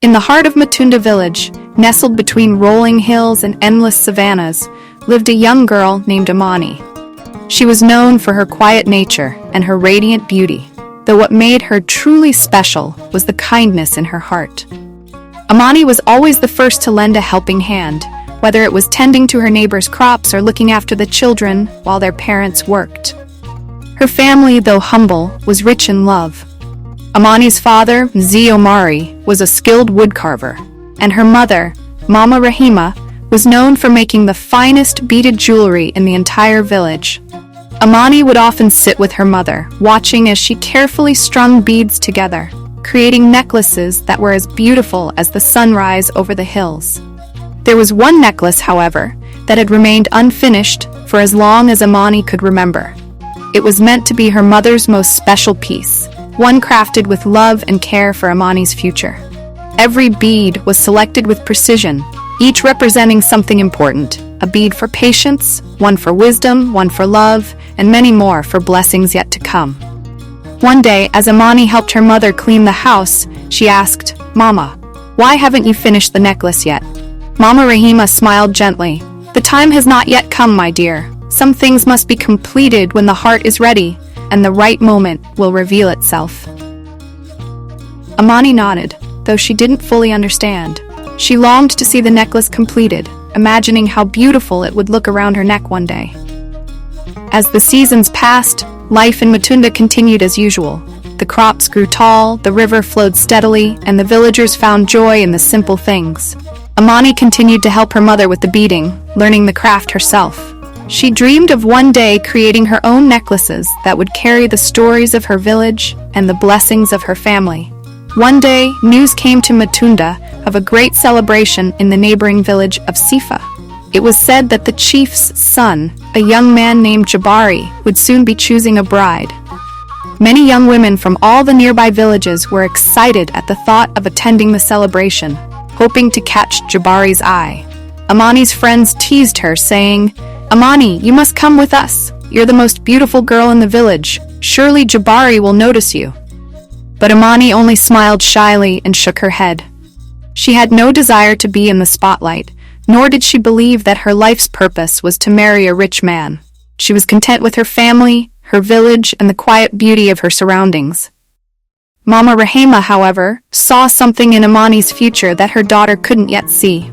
In the heart of Matunda Village, nestled between rolling hills and endless savannas, lived a young girl named Amani. She was known for her quiet nature and her radiant beauty, though what made her truly special was the kindness in her heart. Amani was always the first to lend a helping hand, whether it was tending to her neighbors' crops or looking after the children while their parents worked. Her family, though humble, was rich in love. Amani's father, Amani, was a skilled woodcarver, and her mother, Mama Rahima, was known for making the finest beaded jewelry in the entire village. Amani would often sit with her mother, watching as she carefully strung beads together, creating necklaces that were as beautiful as the sunrise over the hills. There was one necklace, however, that had remained unfinished for as long as Amani could remember. It was meant to be her mother's most special piece, one crafted with love and care for Amani's future. Every bead was selected with precision, each representing something important: a bead for patience, one for wisdom, one for love, and many more for blessings yet to come. One day, as Amani helped her mother clean the house, she asked, "Mama, why haven't you finished the necklace yet?" Mama Rahima smiled gently. "The time has not yet come, my dear. Some things must be completed when the heart is ready, and the right moment will reveal itself." Amani nodded, though she didn't fully understand. She longed to see the necklace completed, imagining how beautiful it would look around her neck one day. As the seasons passed, life in Matunda continued as usual. The crops grew tall, the river flowed steadily, and the villagers found joy in the simple things. Amani continued to help her mother with the beading, learning the craft herself. She dreamed of one day creating her own necklaces that would carry the stories of her village and the blessings of her family. One day, news came to Matunda of a great celebration in the neighboring village of Sifa. It was said that the chief's son, a young man named Jabari, would soon be choosing a bride. Many young women from all the nearby villages were excited at the thought of attending the celebration, hoping to catch Jabari's eye. Amani's friends teased her, saying, "Amani, you must come with us. You're the most beautiful girl in the village. Surely Jabari will notice you." But Amani only smiled shyly and shook her head. She had no desire to be in the spotlight, nor did she believe that her life's purpose was to marry a rich man. She was content with her family, her village, and the quiet beauty of her surroundings. Mama Rahima, however, saw something in Amani's future that her daughter couldn't yet see.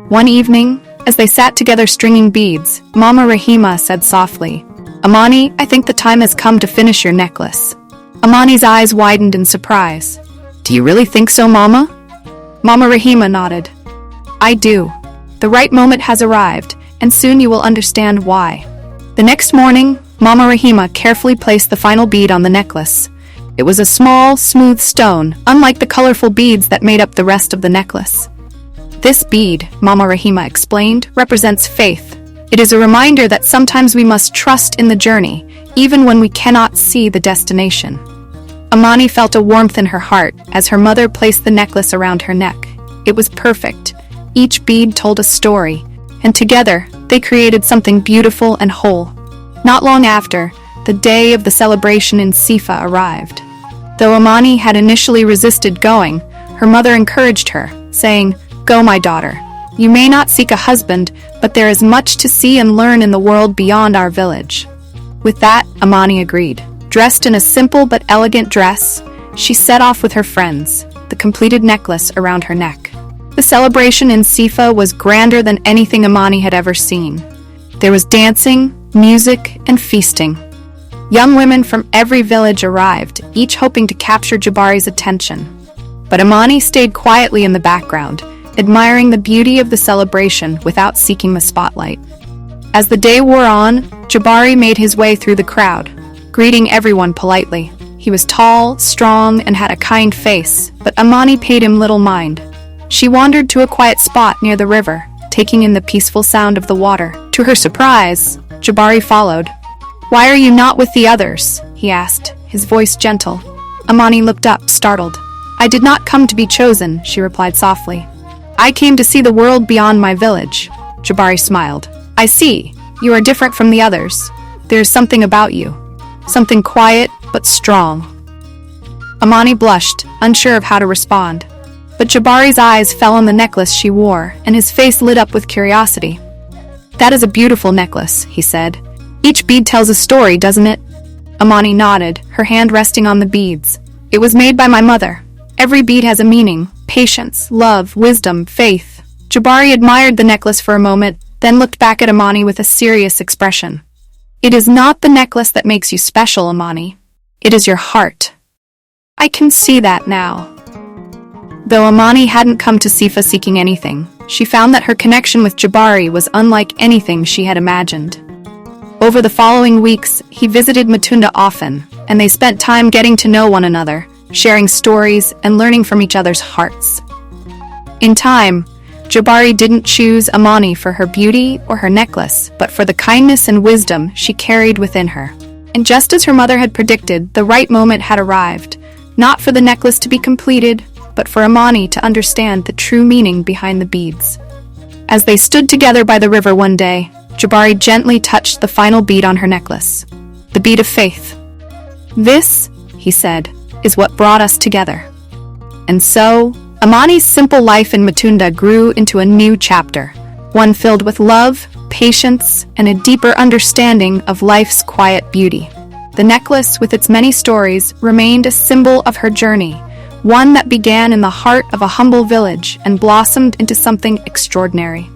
One evening, as they sat together stringing beads, Mama Rahima said softly, "Amani, I think the time has come to finish your necklace." Amani's eyes widened in surprise. "Do you really think so, Mama?" Mama Rahima nodded. "I do. The right moment has arrived, and soon you will understand why." The next morning, Mama Rahima carefully placed the final bead on the necklace. It was a small, smooth stone, unlike the colorful beads that made up the rest of the necklace. "This bead," Mama Rahima explained, "represents faith. It is a reminder that sometimes we must trust in the journey, even when we cannot see the destination." Amani felt a warmth in her heart as her mother placed the necklace around her neck. It was perfect. Each bead told a story, and together they created something beautiful and whole. Not long after, the day of the celebration in Sifa arrived. Though Amani had initially resisted going, her mother encouraged her, saying, "Go, my daughter. You may not seek a husband, but there is much to see and learn in the world beyond our village." With that, Amani agreed. Dressed in a simple but elegant dress, she set off with her friends, the completed necklace around her neck. The celebration in Sifa was grander than anything Amani had ever seen. There was dancing, music, and feasting. Young women from every village arrived, each hoping to capture Jabari's attention. But Amani stayed quietly in the background, admiring the beauty of the celebration without seeking the spotlight. As the day wore on, Jabari made his way through the crowd, greeting everyone politely. He was tall, strong, and had a kind face, but Amani paid him little mind. She wandered to a quiet spot near the river, taking in the peaceful sound of the water. To her surprise, Jabari followed. "Why are you not with the others?" he asked, his voice gentle. Amani looked up, startled. "I did not come to be chosen," she replied softly. "I came to see the world beyond my village." Jabari smiled. "I see. You are different from the others. There is something about you. Something quiet, but strong." Amani blushed, unsure of how to respond. But Jabari's eyes fell on the necklace she wore, and his face lit up with curiosity. "That is a beautiful necklace," he said. "Each bead tells a story, doesn't it?" Amani nodded, her hand resting on the beads. "It was made by my mother. Every bead has a meaning: patience, love, wisdom, faith." Jabari admired the necklace for a moment, then looked back at Amani with a serious expression. "It is not the necklace that makes you special, Amani. It is your heart." "I can see that now." Though Amani hadn't come to Sifa seeking anything, she found that her connection with Jabari was unlike anything she had imagined. Over the following weeks, he visited Matunda often, and they spent time getting to know one another, sharing stories and learning from each other's hearts. In time, Jabari didn't choose Amani for her beauty or her necklace, but for the kindness and wisdom she carried within her. And just as her mother had predicted, the right moment had arrived, not for the necklace to be completed, but for Amani to understand the true meaning behind the beads. As they stood together by the river one day, Jabari gently touched the final bead on her necklace, the bead of faith. "This," he said, "is what brought us together." And so, Amani's simple life in Matunda grew into a new chapter, one filled with love, patience, and a deeper understanding of life's quiet beauty. The necklace, with its many stories, remained a symbol of her journey, one that began in the heart of a humble village and blossomed into something extraordinary.